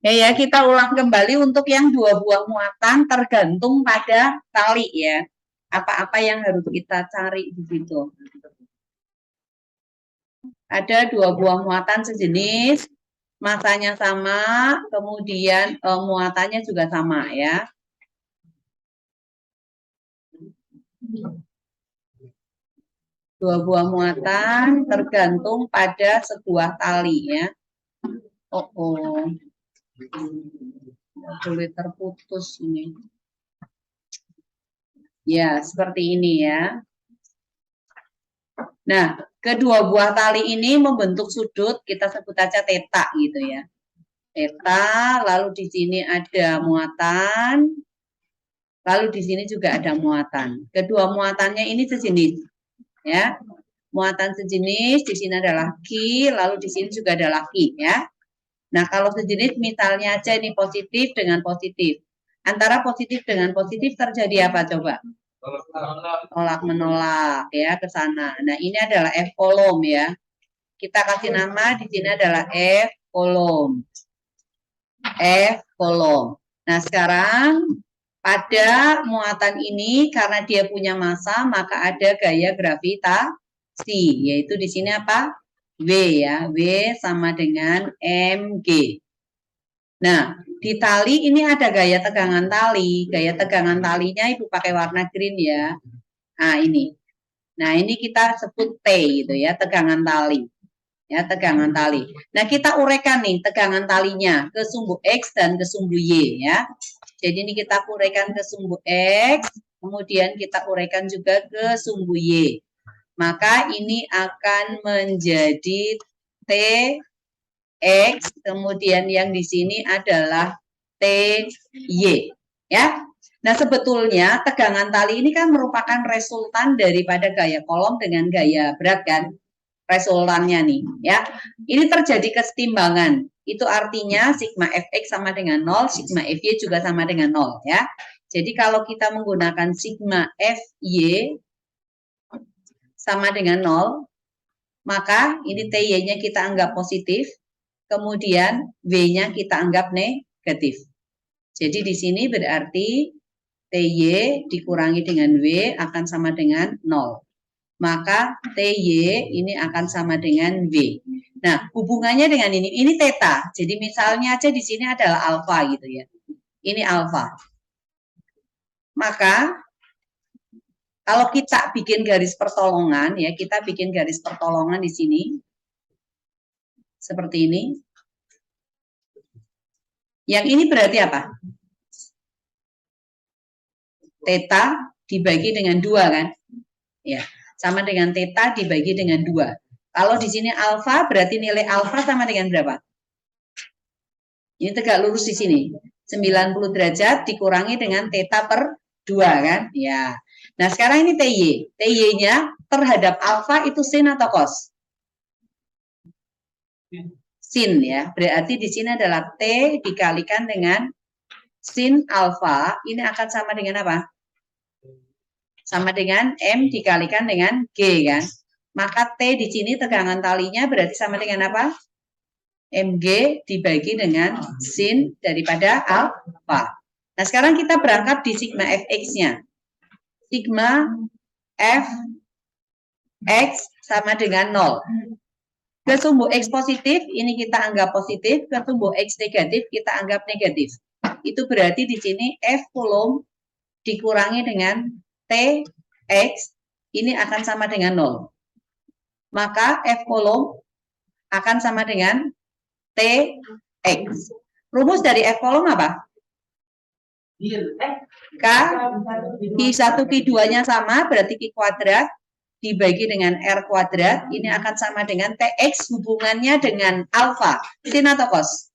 Ya, kita ulang kembali untuk yang dua buah muatan tergantung pada tali ya. Apa-apa yang harus kita cari di situ. Ada dua buah muatan sejenis, masanya sama, kemudian muatannya juga sama ya. Dua buah muatan tergantung pada sebuah tali ya. Oh. Boleh terputus ini. Ya, seperti ini ya. Nah, kedua buah tali ini membentuk sudut, kita sebut aja theta gitu ya. Theta, lalu di sini ada muatan, lalu di sini juga ada muatan. Kedua muatannya ini sejenis, ya. Muatan sejenis, di sini adalah Ki, lalu di sini juga adalah Ki, ya. Nah, kalau sejenis misalnya aja ini positif dengan positif. Antara positif dengan positif terjadi apa coba? Tolak menolak ya ke sana. Nah, ini adalah F kolom ya. Kita kasih nama di sini adalah F kolom. F kolom. Nah, sekarang pada muatan ini karena dia punya massa maka ada gaya gravitasi, yaitu di sini apa? W ya. W sama dengan mg. Nah, di tali ini ada gaya tegangan tali. Gaya tegangan talinya Ibu pakai warna green ya. Nah, ini. Nah, ini kita sebut T gitu ya, tegangan tali. Ya, tegangan tali. Nah, kita uraikan nih tegangan talinya ke sumbu X dan ke sumbu Y ya. Jadi ini kita uraikan ke sumbu X, kemudian kita uraikan juga ke sumbu Y. Maka ini akan menjadi T X, kemudian yang di sini adalah TY ya. Nah, sebetulnya tegangan tali ini kan merupakan resultan daripada gaya kolom dengan gaya berat kan? Resultannya nih ya. Ini terjadi kesetimbangan. Itu artinya sigma Fx sama dengan 0, sigma Fy juga sama dengan 0 ya. Jadi kalau kita menggunakan sigma Fy sama dengan 0, maka ini Ty-nya kita anggap positif, kemudian W-nya kita anggap negatif. Jadi di sini berarti Ty dikurangi dengan W akan sama dengan 0. Maka Ty ini akan sama dengan W. Nah, hubungannya dengan ini theta. Jadi misalnya aja di sini adalah alfa gitu ya. Ini alfa. Maka kalau kita bikin garis pertolongan ya, kita bikin garis pertolongan di sini seperti ini. Yang ini berarti apa? Theta dibagi dengan 2 kan? Ya, sama dengan theta dibagi dengan 2. Kalau di sini alfa berarti nilai alfa sama dengan berapa? Ini tegak lurus di sini. 90 derajat dikurangi dengan theta per 2 kan? Ya. Nah, sekarang ini TY. TY-nya terhadap alfa itu sin atau cos? Sin ya. Berarti di sini adalah T dikalikan dengan sin alfa. Ini akan sama dengan apa? Sama dengan M dikalikan dengan G kan? Maka T di sini tegangan talinya berarti sama dengan apa? Mg dibagi dengan sin daripada alfa. Nah, sekarang kita berangkat di sigma Fx-nya. Sigma Fx sama dengan 0. Ke sumbu X positif, ini kita anggap positif. Ke sumbu X negatif, kita anggap negatif. Itu berarti di sini F kolom dikurangi dengan Tx, ini akan sama dengan 0. Maka F kolom akan sama dengan Tx. Rumus dari F kolom apa? K, Q1, Q2-nya sama, berarti Q kuadrat dibagi dengan R kuadrat, ini akan sama dengan Tx hubungannya dengan alfa. Sin atau cos?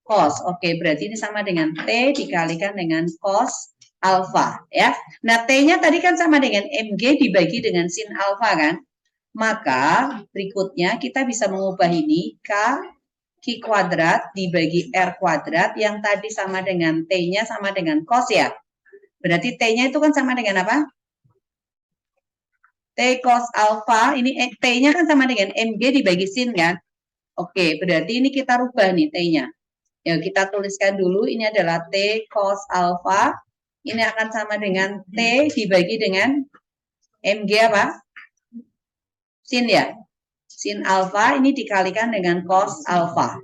Cos. Oke, berarti ini sama dengan T dikalikan dengan cos alfa. Ya. Nah, T-nya tadi kan sama dengan Mg dibagi dengan sin alfa kan? Maka berikutnya kita bisa mengubah ini K Q kuadrat dibagi R kuadrat yang tadi sama dengan T-nya sama dengan cos ya. Berarti T-nya itu kan sama dengan apa? T cos alfa, ini T-nya kan sama dengan Mg dibagi sin kan? Oke, berarti ini kita rubah nih T-nya. Ya, kita tuliskan dulu, ini adalah T cos alfa. Ini akan sama dengan T dibagi dengan MG apa? Sin ya? Sin alfa ini dikalikan dengan cos alfa.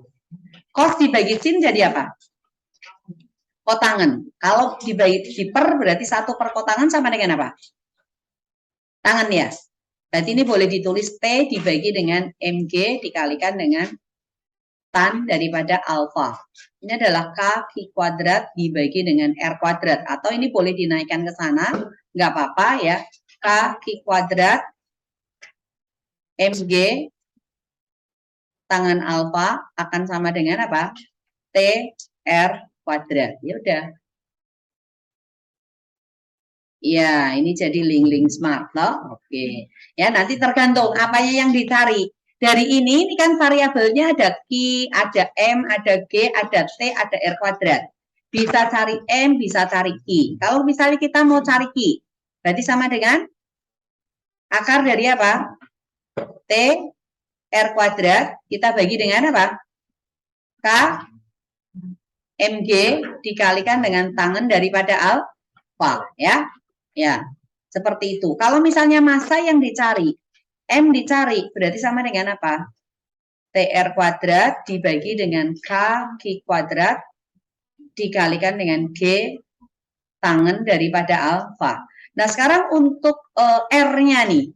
Cos dibagi sin jadi apa? Kotangan. Kalau dibagi per berarti 1 per kotangan sama dengan apa? Tangan ya. Berarti ini boleh ditulis T dibagi dengan MG dikalikan dengan tan daripada alfa. Ini adalah K kuadrat dibagi dengan R kuadrat. Atau ini boleh dinaikkan ke sana, nggak apa-apa ya. K kuadrat MG tangan alfa akan sama dengan apa? T R kuadrat. Ya udah. Ya, ini jadi link-link smart loh. Oke. Ya, nanti tergantung apanya yang dicari. Dari ini kan variabelnya ada Q, ada M, ada G, ada T, ada R kuadrat. Bisa cari M, bisa cari Q. Kalau misalnya kita mau cari Q, berarti sama dengan akar dari apa? T, R kuadrat, kita bagi dengan apa? K, MG dikalikan dengan tangan daripada alfa, ya. Ya, seperti itu. Kalau misalnya massa yang dicari, M dicari, berarti sama dengan apa? TR kuadrat dibagi dengan K kuadrat dikalikan dengan G tangen daripada alfa. Nah, sekarang untuk R-nya nih.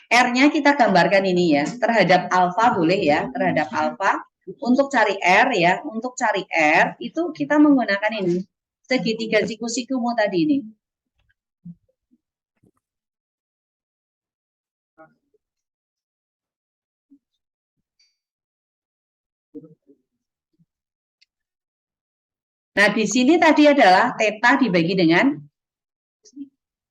R-nya kita gambarkan ini ya, terhadap alfa boleh ya, terhadap alfa. Untuk cari R ya, untuk cari R itu kita menggunakan ini, segitiga siku-sikumu tadi ini. Nah, di sini tadi adalah theta dibagi dengan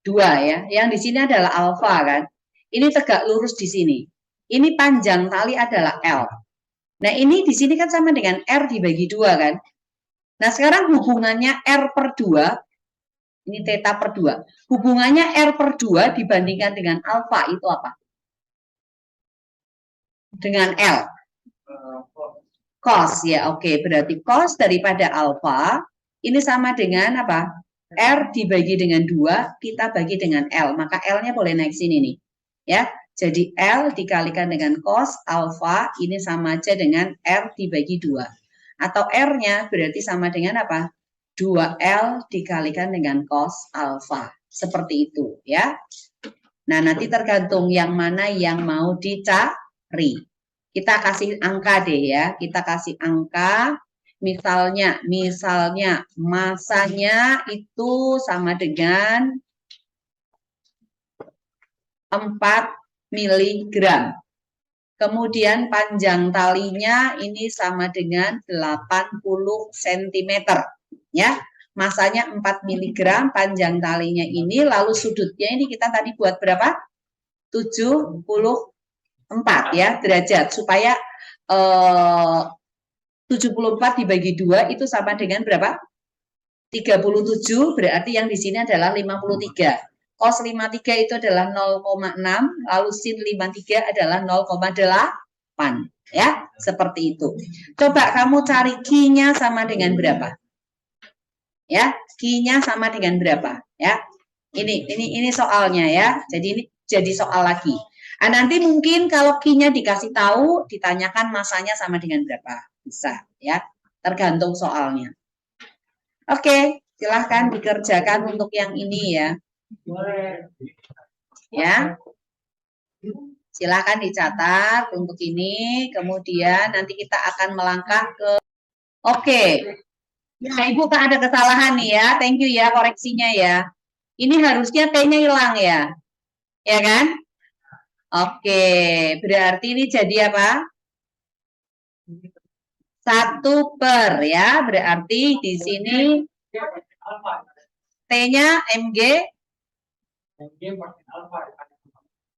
2 ya. Yang di sini adalah alfa kan. Ini tegak lurus di sini. Ini panjang tali adalah L. Nah, ini di sini kan sama dengan R dibagi 2 kan. Nah, sekarang hubungannya R per 2, ini theta per 2. Hubungannya R per 2 dibandingkan dengan alfa itu apa? Dengan L. Cos ya, oke. Berarti cos daripada alfa ini sama dengan apa? R dibagi dengan 2, kita bagi dengan L. Maka L-nya boleh naik sini nih. Ya, jadi L dikalikan dengan cos alfa ini sama aja dengan R dibagi 2. Atau R-nya berarti sama dengan apa? 2L dikalikan dengan cos alfa. Seperti itu ya. Nah, nanti tergantung yang mana yang mau dicari. Kita kasih angka deh ya, kita kasih angka, misalnya masanya itu sama dengan 4 miligram. Kemudian panjang talinya ini sama dengan 80 cm. Ya, masanya 4 miligram, panjang talinya ini, lalu sudutnya ini kita tadi buat berapa? 74 ya derajat supaya 74 dibagi 2 itu sama dengan berapa? 37, berarti yang di sini adalah 53. Cos 53 itu adalah 0,6, lalu sin 53 adalah 0,8. Ya, seperti itu. Coba kamu cari Q-nya sama dengan berapa? Ya, Q-nya sama dengan berapa? Ya. Ini soalnya ya. Jadi ini jadi soal lagi. Nah, nanti mungkin kalau Q-nya dikasih tahu, ditanyakan masanya sama dengan berapa. Bisa ya, tergantung soalnya. Oke, silahkan dikerjakan untuk yang ini ya. Ya, silahkan dicatat untuk ini. Kemudian nanti kita akan melangkah ke. Oke, ya Ibu tak ada kesalahan nih ya. Thank you ya koreksinya ya. Ini harusnya T-nya hilang ya. Ya kan? Oke, berarti ini jadi apa? 1 per ya, berarti di sini T-nya MG.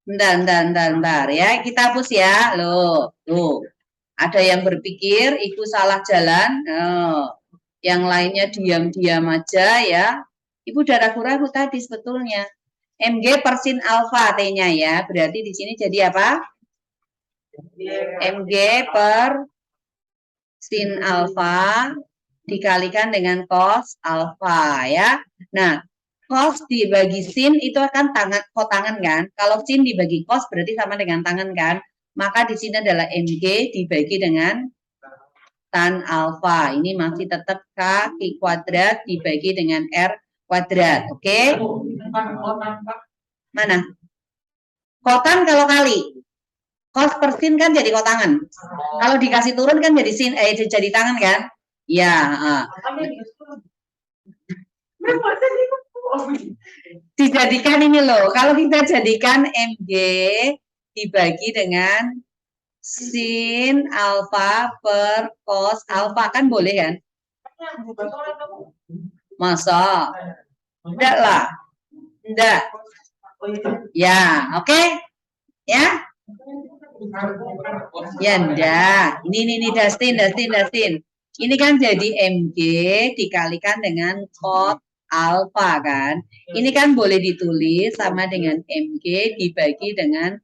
Bentar ya, kita hapus ya. Loh, tuh. Ada yang berpikir itu salah jalan. Oh, yang lainnya diam-diam aja ya. Ibu udah ragu-ragu tadi sebetulnya. MG per sin alfa T-nya ya. Berarti di sini jadi apa? MG per sin alfa dikalikan dengan cos alfa ya. Nah, cos dibagi sin itu akan kotangan kan. Kalau sin dibagi cos berarti sama dengan tangan kan. Maka di sini adalah mg dibagi dengan tan alfa. Ini masih tetap k kuadrat dibagi dengan r kuadrat. Oke? Mana? Kotan kalau kali. Cos per sin kan jadi kotangan. Kalau dikasih turun kan jadi sin jadi tangan kan? Ya. Dijadikan ini loh. Kalau kita jadikan mg dibagi dengan sin alfa per cos alfa kan boleh kan? Masa? Enggak lah. Enggak. Ya, oke? Ya? Ya, enggak. Ini Dustin. Ini kan jadi mg dikalikan dengan cos alfa kan. Ini kan boleh ditulis sama dengan mg dibagi dengan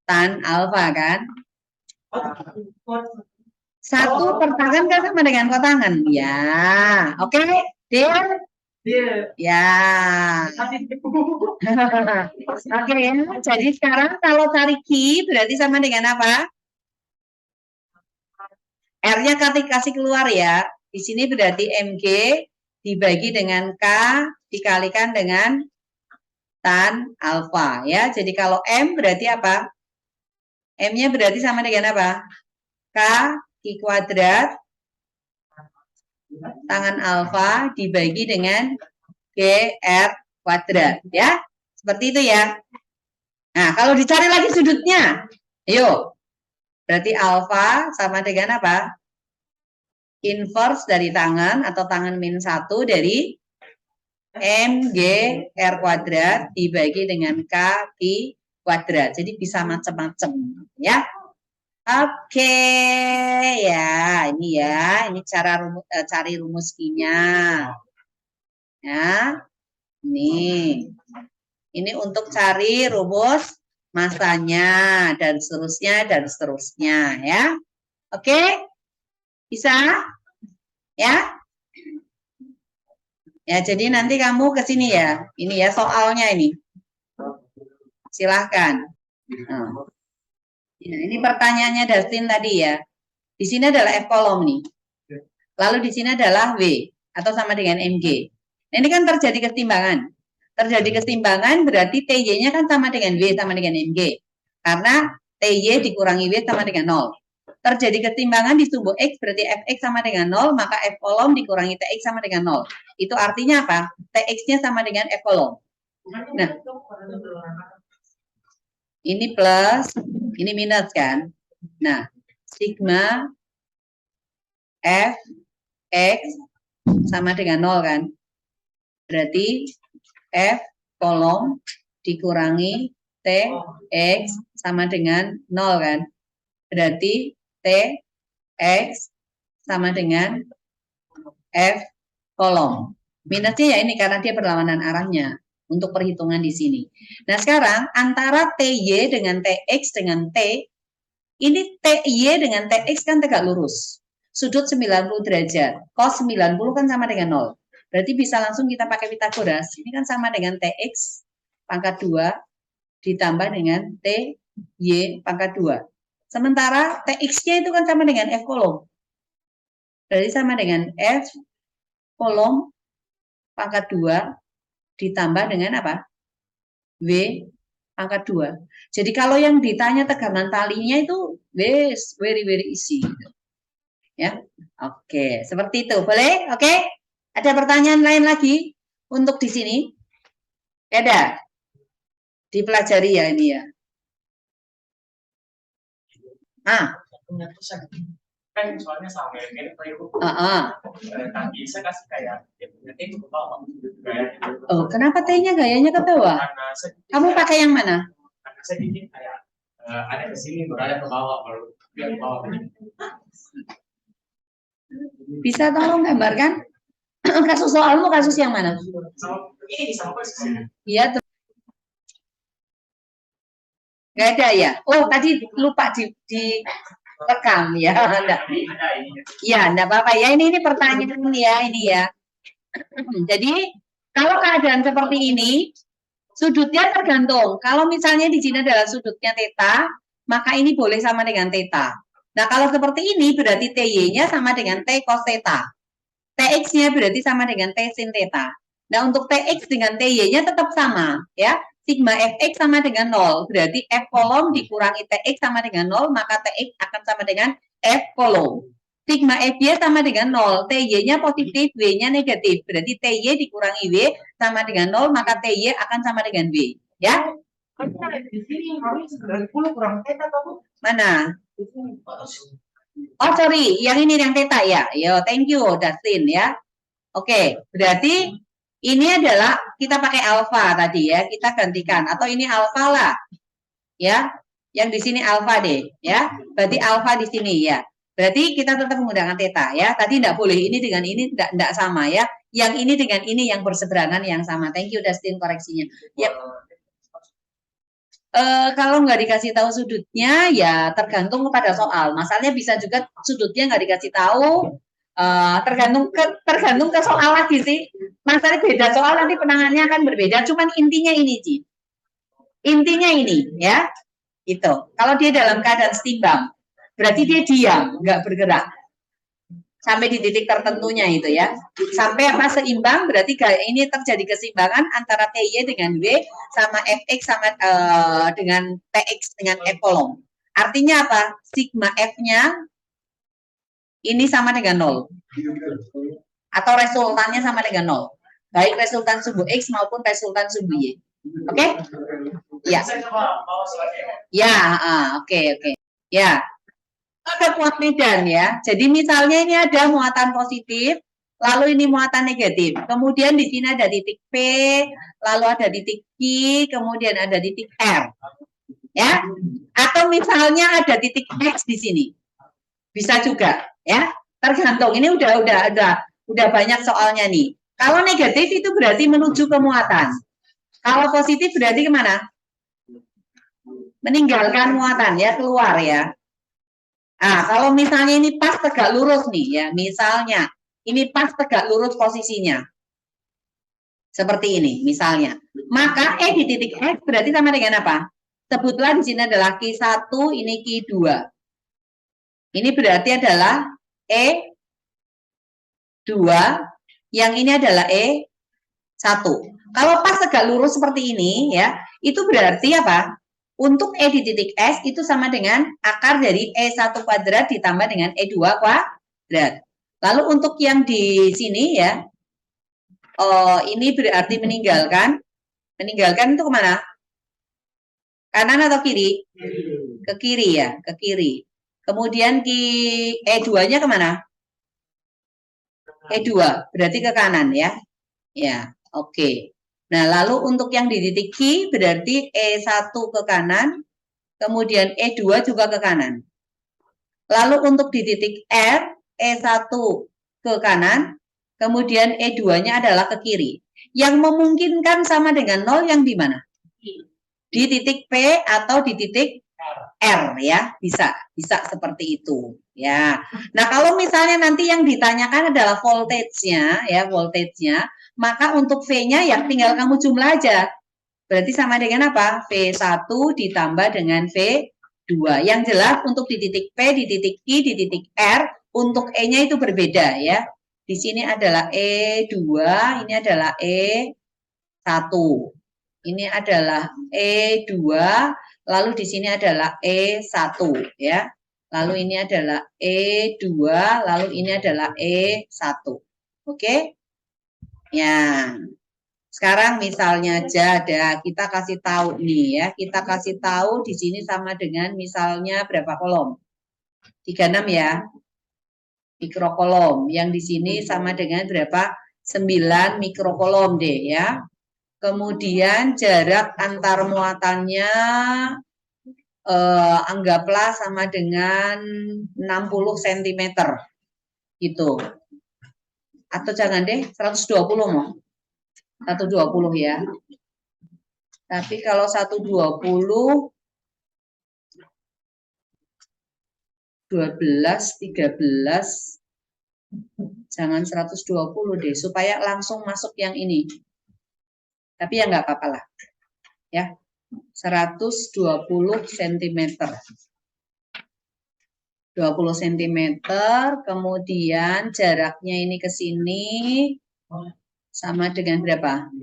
tan alfa kan. Satu per tangan kan sama dengan kotangan. Ya, oke, deal? Ya. Oke ya. Jadi sekarang kalau cari Q berarti sama dengan apa? R-nya kasih keluar ya. Di sini berarti mg dibagi dengan K dikalikan dengan tan alfa ya. Jadi kalau M berarti apa? M-nya berarti sama dengan apa? K I kuadrat tangan alfa dibagi dengan GR kuadrat ya. Seperti itu ya. Nah, kalau dicari lagi sudutnya. Ayo. Berarti alfa sama dengan apa? Inverse dari tangan atau tangan min 1 dari mg r kuadrat dibagi dengan k I kuadrat. Jadi bisa macam-macam ya. Oke, ya, ini cara cari rumus Q-nya. Ya. Ini untuk cari rumus masanya dan seterusnya ya. Oke? Bisa? Ya? Ya, jadi nanti kamu ke sini ya. Ini ya soalnya ini. Silahkan. Nah. Ya, ini pertanyaannya Dustin tadi ya. Di sini adalah F kolom nih. Lalu di sini adalah W atau sama dengan MG. Nah, ini kan terjadi kesetimbangan. Terjadi kesetimbangan berarti TY-nya kan sama dengan W sama dengan MG. Karena TY dikurangi W sama dengan 0. Terjadi kesetimbangan di sumbu X berarti Fx sama dengan 0, maka F kolom dikurangi Tx sama dengan 0. Itu artinya apa? Tx-nya sama dengan F kolom. Nah, ini plus, ini minus kan? Nah, sigma F X sama dengan 0 kan? Berarti F kolom dikurangi T X sama dengan 0 kan? Berarti T X sama dengan F kolom. Minusnya ya ini karena dia berlawanan arahnya untuk perhitungan di sini. Nah sekarang antara TY dengan TX dengan T, ini TY dengan TX kan tegak lurus. Sudut 90 derajat. Cos 90 kan sama dengan 0. Berarti bisa langsung kita pakai Pitagoras. Ini kan sama dengan TX pangkat 2 ditambah dengan TY pangkat 2. Sementara TX-nya itu kan sama dengan F kolom. Berarti sama dengan F kolom pangkat 2 ditambah dengan apa? W pangkat 2. Jadi kalau yang ditanya tegangan talinya itu very easy. Ya. Oke, seperti itu. Boleh? Oke? Ada pertanyaan lain lagi untuk di sini? Ada? Dipelajari ya ini ya. Kan soalnya sama ya, kan tadi saya kasih kayak T ke bawah. Oh, kenapa T-nya gayanya ke bawah? Kamu pakai yang mana? Karena saya bikin kayak ada ke sini, berada ke bawah, baru ke bawah. Bisa tolong gambarkan? Kasus soalmu kasus yang mana? Ini sama persis. Iya, nggak ada ya? Oh, tadi lupa di rekam ya, enggak apa-apa ya, ini pertanyaan ya, ini ya. Jadi kalau keadaan seperti ini, sudutnya tergantung. Kalau misalnya di sini adalah sudutnya theta, maka ini boleh sama dengan theta. Nah, kalau seperti ini berarti TY-nya sama dengan T cos theta. TX-nya berarti sama dengan T sin theta. Nah, untuk TX dengan TY-nya tetap sama, ya. Sigma Fx sama dengan 0. Berarti F kolom dikurangi TX sama dengan 0, maka TX akan sama dengan F kolom. Sigma Fy sama dengan 0. TY-nya positif, W-nya negatif. Berarti TY dikurangi W sama dengan 0, maka TY akan sama dengan W. Ya. Di sini 90 kurang theta, mana? Oh, sorry, yang ini yang theta ya. Yo, thank you, Dustin ya. Oke, berarti ini adalah kita pakai alfa tadi ya, kita gantikan atau ini alfa lah. Ya. Yang di sini alfa deh, ya. Berarti alfa di sini ya. Berarti kita tetap menggunakan theta ya. Tadi tidak boleh ini dengan ini tidak sama ya. Yang ini dengan ini yang berseberangan yang sama. Thank you Dustin koreksinya. Ya. Kalau nggak dikasih tahu sudutnya ya tergantung kepada soal. Masalahnya bisa juga sudutnya nggak dikasih tahu, tergantung ke soal lagi sih. Masalahnya beda soal nanti penanganannya akan berbeda. Cuman intinya ini Ci. Intinya ini ya, gitu. Kalau dia dalam keadaan setimbang, berarti dia diam, nggak bergerak sampai di titik tertentunya itu ya. Sampai apa seimbang berarti ini terjadi keseimbangan antara TY dengan W sama Fx sama dengan Tx dengan F kolom. Artinya apa? Sigma F-nya ini sama dengan 0. Atau resultannya sama dengan 0. Baik resultan sumbu X maupun resultan sumbu Y. Oke? Ya. Ya, oke. Ya. Ada muat medan ya. Jadi misalnya ini ada muatan positif, lalu ini muatan negatif. Kemudian di sini ada titik P, lalu ada titik Q, kemudian ada titik R. Ya. Atau misalnya ada titik X di sini. Bisa juga, ya. Tergantung. Ini udah banyak soalnya nih. Kalau negatif itu berarti menuju ke muatan. Kalau positif berarti kemana? Meninggalkan muatan ya, keluar ya. Nah, kalau misalnya ini pas tegak lurus nih ya, misalnya ini pas tegak lurus posisinya. Seperti ini misalnya. Maka E di titik X berarti sama dengan apa? Sebutlah di sini adalah Q1, ini Q2. Ini berarti adalah E2, yang ini adalah E1. Kalau pas tegak lurus seperti ini ya, itu berarti apa? Untuk E di titik S itu sama dengan akar dari E1 kuadrat ditambah dengan E2 kuadrat. Lalu untuk yang di sini ya, ini berarti meninggalkan. Meninggalkan itu kemana? Kanan atau kiri? Ke kiri ya, ke kiri. Kemudian E2-nya kemana? E2, berarti ke kanan ya. Ya, oke. Nah, lalu untuk yang di titik Q berarti E1 ke kanan, kemudian E2 juga ke kanan. Lalu untuk di titik R, E1 ke kanan, kemudian E2-nya adalah ke kiri. Yang memungkinkan sama dengan 0 yang di mana? Di titik P atau di titik R ya, bisa seperti itu ya. Nah, kalau misalnya nanti yang ditanyakan adalah voltage-nya ya, voltage-nya, maka untuk V-nya ya tinggal kamu jumlah aja. Berarti sama dengan apa? V1 ditambah dengan V2. Yang jelas untuk di titik P, di titik Q, di titik R, untuk E-nya itu berbeda ya. Di sini adalah E2, ini adalah E1. Ini adalah E2, lalu di sini adalah E1 ya. Lalu ini adalah E2, lalu ini adalah E1. Oke? Ya. Sekarang misalnya aja kita kasih tahu nih ya. Kita kasih tahu di sini sama dengan misalnya berapa kolom? 36 ya. Mikrokolom. Yang di sini sama dengan berapa? 9 mikrokolom deh ya. Kemudian jarak antar muatannya anggaplah sama dengan 60 cm gitu. Atau jangan deh 120 mau. 120 ya. Tapi kalau 120 12, 13, jangan 120 deh, supaya langsung masuk yang ini. Tapi ya nggak apa-apa lah. Ya, 120 cm. 20 cm, kemudian jaraknya ini ke sini sama dengan berapa?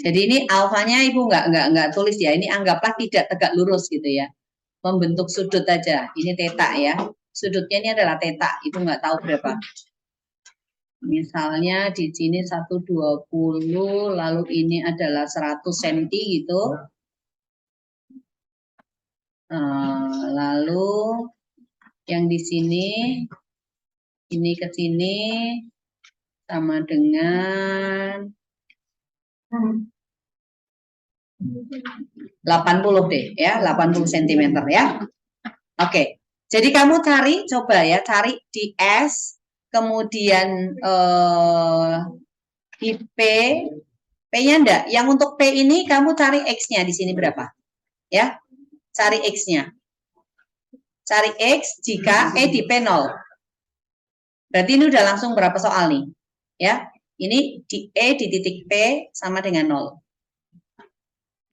Jadi ini alfanya Ibu nggak tulis ya. Ini anggaplah tidak tegak lurus gitu ya. Membentuk sudut aja. Ini theta ya. Sudutnya ini adalah theta. Ibu nggak tahu berapa. Misalnya di sini 120, lalu ini adalah 100 cm gitu. Lalu yang di sini ini ke sini sama dengan 80 deh ya, 80 cm ya. Oke. Jadi kamu cari, coba ya, cari di S, kemudian di P, P-nya enggak. Yang untuk P ini kamu cari X-nya di sini berapa? Ya. Cari X-nya. Cari X jika E di P 0. Berarti ini udah langsung berapa soal nih? Ya. Ini di E di titik P sama dengan 0.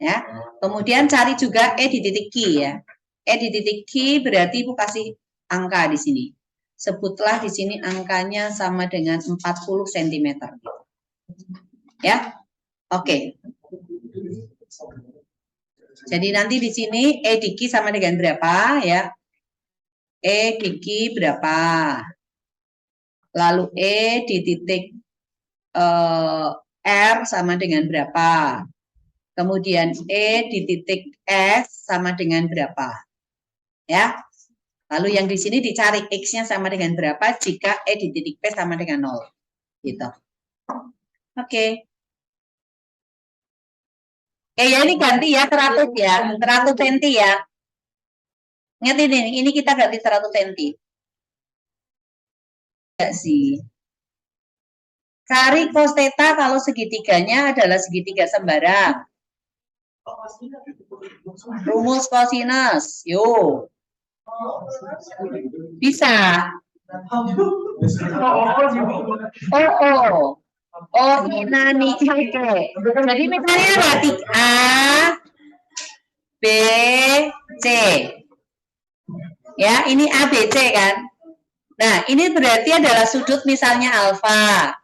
Ya. Kemudian cari juga E di titik Q ya. E di titik Q berarti Ibu kasih angka di sini. Sebutlah di sini angkanya sama dengan 40 cm. Ya. Oke. Jadi nanti di sini E di Q sama dengan berapa ya? E di Q berapa? Lalu E di titik R sama dengan berapa? Kemudian E di titik S sama dengan berapa? Ya. Lalu yang di sini dicari X-nya sama dengan berapa jika E di titik P sama dengan 0. Gitu. Oke. Ya ini ganti ya 100 ya. 100 cm ya. Ingat ini kita ganti 100 cm. Enggak sih. Cari cos theta kalau segitiganya adalah segitiga sembarang. Rumus kosinus. Yuk. Bisa. Oh, ini oke. Jadi misalnya berarti A, B, C. Ya, ini A, B, C kan. Nah, ini berarti adalah sudut misalnya alfa.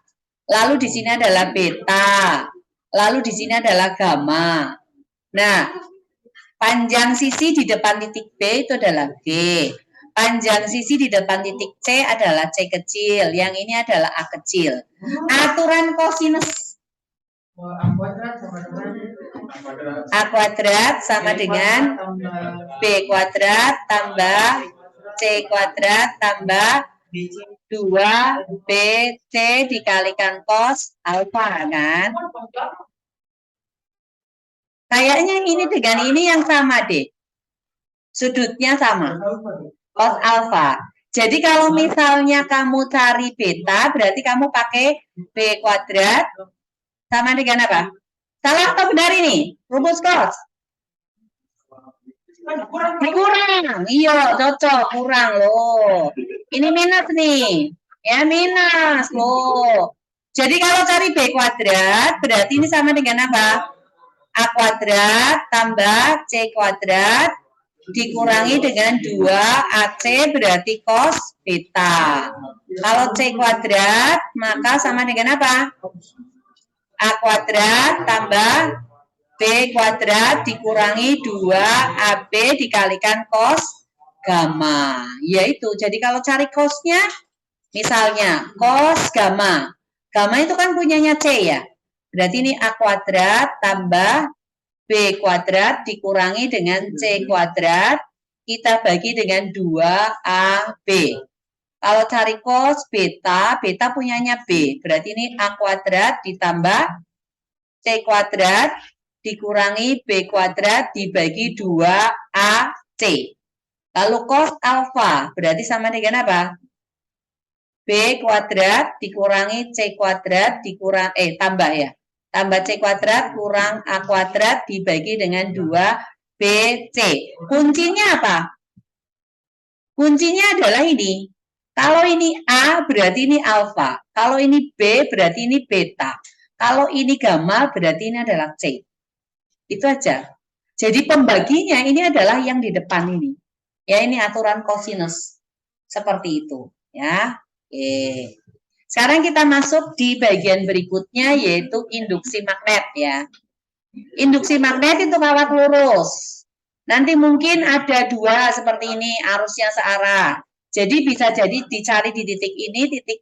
Lalu di sini adalah beta. Lalu di sini adalah gamma. Nah, panjang sisi di depan titik B itu adalah B. Panjang sisi di depan titik C adalah C kecil. Yang ini adalah A kecil. Aturan kosinus. A kuadrat sama dengan B kuadrat tambah C kuadrat tambah 2BC dikalikan cos alfa kan. Kayaknya ini dengan ini yang sama deh. Sudutnya sama. Cos alfa. Jadi kalau misalnya kamu cari beta, berarti kamu pakai B kuadrat sama dengan apa? Salah atau benar ini? Rumus cos? Kurang. Iya, cocok. Kurang loh. Ini minus nih. Ya, minus loh. Jadi kalau cari B kuadrat, berarti ini sama dengan apa? A kuadrat tambah C kuadrat dikurangi dengan 2AC berarti cos beta. Kalau C kuadrat, maka sama dengan apa? A kuadrat tambah B kuadrat dikurangi 2AB dikalikan cos gamma. Yaitu, jadi kalau cari cosnya, misalnya cos gamma. Gamma itu kan punyanya C ya. Berarti ini A kuadrat tambah B kuadrat dikurangi dengan C kuadrat. Kita bagi dengan 2AB. Kalau cari cos beta, beta punyanya B. Berarti ini A kuadrat ditambah C kuadrat dikurangi B kuadrat dibagi 2AC. Lalu cos alfa berarti sama dengan apa? B kuadrat dikurangi C kuadrat tambah ya. tambah C kuadrat kurang A kuadrat dibagi dengan 2BC. Kuncinya apa? Kuncinya adalah ini. Kalau ini A berarti ini alfa. Kalau ini B berarti ini beta. Kalau ini gamma berarti ini adalah C. Itu aja. Jadi pembaginya ini adalah yang di depan ini. Ya, ini aturan kosinus. Seperti itu. Ya. Oke. Sekarang kita masuk di bagian berikutnya yaitu induksi magnet ya. Induksi magnet itu kawat lurus. Nanti mungkin ada dua seperti ini, arusnya searah. Jadi bisa jadi dicari di titik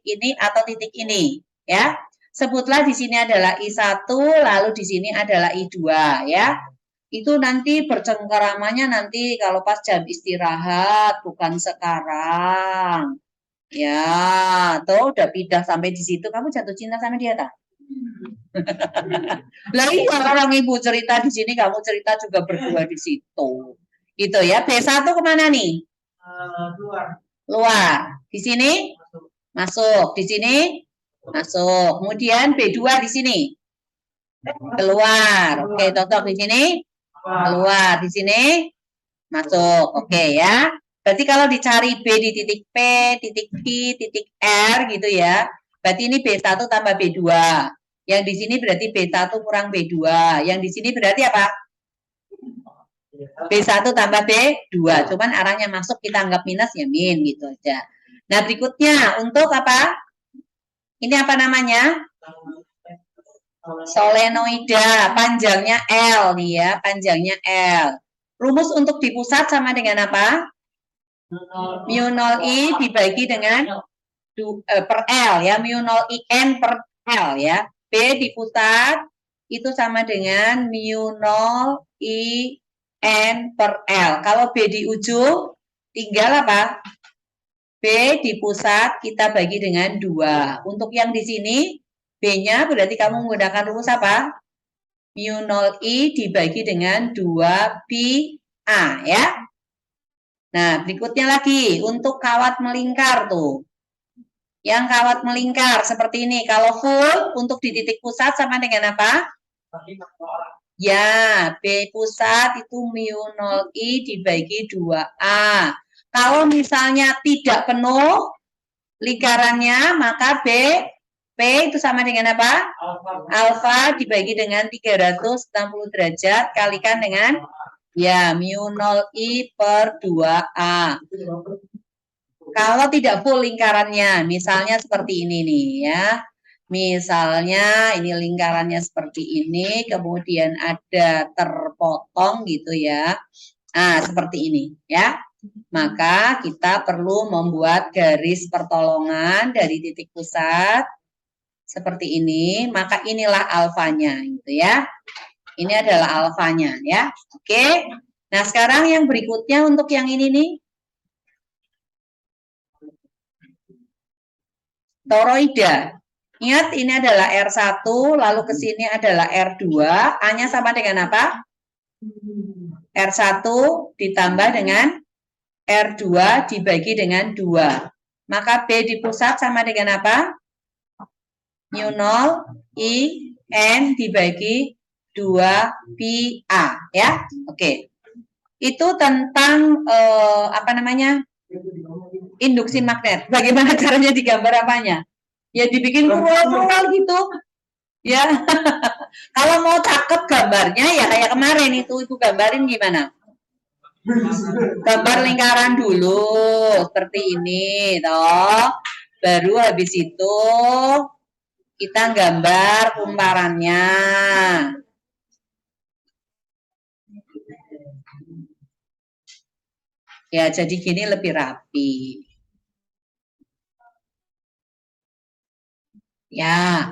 ini, atau titik ini. Ya, sebutlah di sini adalah I1, lalu di sini adalah I2. Ya, itu nanti bercengkeramannya nanti kalau pas jam istirahat, bukan sekarang. Ya, tuh udah pindah sampai di situ, kamu jatuh cinta sama dia tak? Lah iya, orang ibu cerita di sini, kamu cerita juga berdua di situ. Gitu ya. B1 kemana nih? Luar. Luar. Di sini? Masuk. Di sini? Masuk. Kemudian B2 di sini? Keluar. Oke, cocok di sini? Keluar. Di sini? Masuk. Oke ya. Berarti kalau dicari B di titik P, titik Q, titik R gitu ya. Berarti ini B1 tambah B2. Yang di sini berarti B1 kurang B2. Yang di sini berarti apa? B1 tambah B2. Cuman arahnya masuk kita anggap minus ya min gitu aja. Nah, berikutnya untuk apa? Ini apa namanya? Solenoida. Panjangnya L nih ya, panjangnya L. Rumus untuk di pusat sama dengan apa? Mu 0I dibagi dengan per L ya, mu 0IN per L ya. B di pusat itu sama dengan mu 0IN per L. Kalau B di ujung tinggal apa? B di pusat kita bagi dengan 2. Untuk yang di sini B-nya berarti kamu menggunakan rumus apa? Mu 0I dibagi dengan 2pi A ya. Nah, berikutnya lagi untuk kawat melingkar tuh. Yang kawat melingkar seperti ini. Kalau full untuk di titik pusat sama dengan apa? Ya, B pusat itu mu 0I dibagi 2A. Kalau misalnya tidak penuh lingkarannya, maka P itu sama dengan apa? Alfa dibagi dengan 360 derajat kalikan dengan ya, mu 0I per 2A. Kalau tidak full lingkarannya, misalnya seperti ini nih ya. Misalnya ini lingkarannya seperti ini, kemudian ada terpotong gitu ya. Nah, seperti ini ya. Maka kita perlu membuat garis pertolongan dari titik pusat seperti ini, maka inilah alfanya gitu ya. Ini adalah alfanya ya. Oke. Nah, sekarang yang berikutnya untuk yang ini nih. Toroida. Ingat ini adalah R1, lalu ke sini adalah R2. A-nya sama dengan apa? R1 ditambah dengan R2 dibagi dengan 2. Maka B di pusat sama dengan apa? Mu 0 I N dibagi 2pi A ya. Oke. Itu tentang apa namanya? Induksi magnet. Bagaimana caranya digambar apanya? Ya dibikin krual gitu. Ya. Kalau mau cakep gambarnya ya kayak kemarin itu Ibu gambarin gimana? Gambar lingkaran dulu seperti ini toh. Baru habis itu kita gambar kumparannya. Ya, jadi gini lebih rapi. Ya.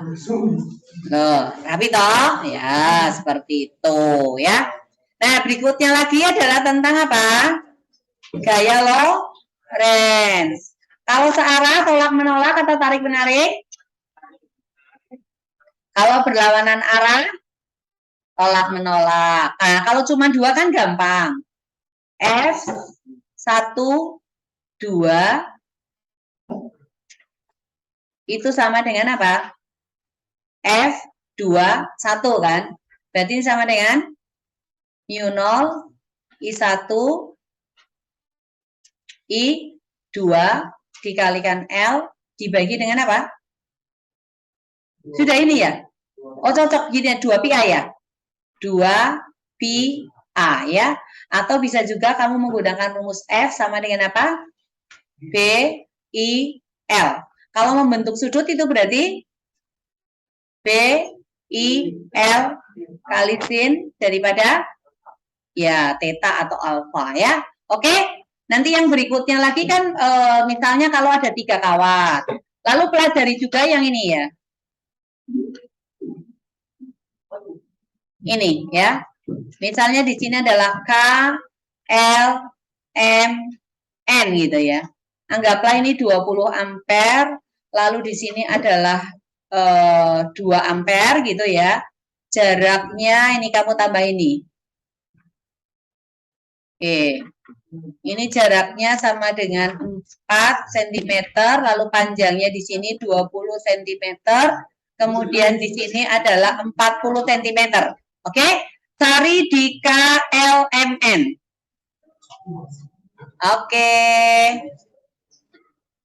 Loh, rapi toh? Ya, seperti itu ya. Nah, berikutnya lagi adalah tentang apa? Gaya Lorentz. Kalau searah tolak menolak atau tarik menarik? Kalau berlawanan arah tolak menolak. Nah, kalau cuma dua kan gampang. F 1 2 itu sama dengan apa? F 2, 1 kan? Berarti ini sama dengan mu 0, I1, I2 dikalikan L dibagi dengan apa? Sudah ini ya? Oh cocok gini ya, 2 PA ya? 2 PA ya? Atau bisa juga kamu menggunakan rumus F sama dengan apa? B, I, L. Kalau membentuk sudut itu berarti B, I, L kali sin daripada ya theta atau alfa ya. Oke? Nanti yang berikutnya lagi kan misalnya kalau ada 3 kawat. Lalu pelajari juga yang ini ya. Ini ya. Misalnya di sini adalah K, L, M, N gitu ya. Anggaplah ini 20 ampere, lalu di sini adalah 2 ampere gitu ya. Jaraknya ini kamu tambah ini. Oke. Ini jaraknya sama dengan 4 cm, lalu panjangnya di sini 20 cm, kemudian di sini adalah 40 cm. Oke? Cari di KLMN. Oke.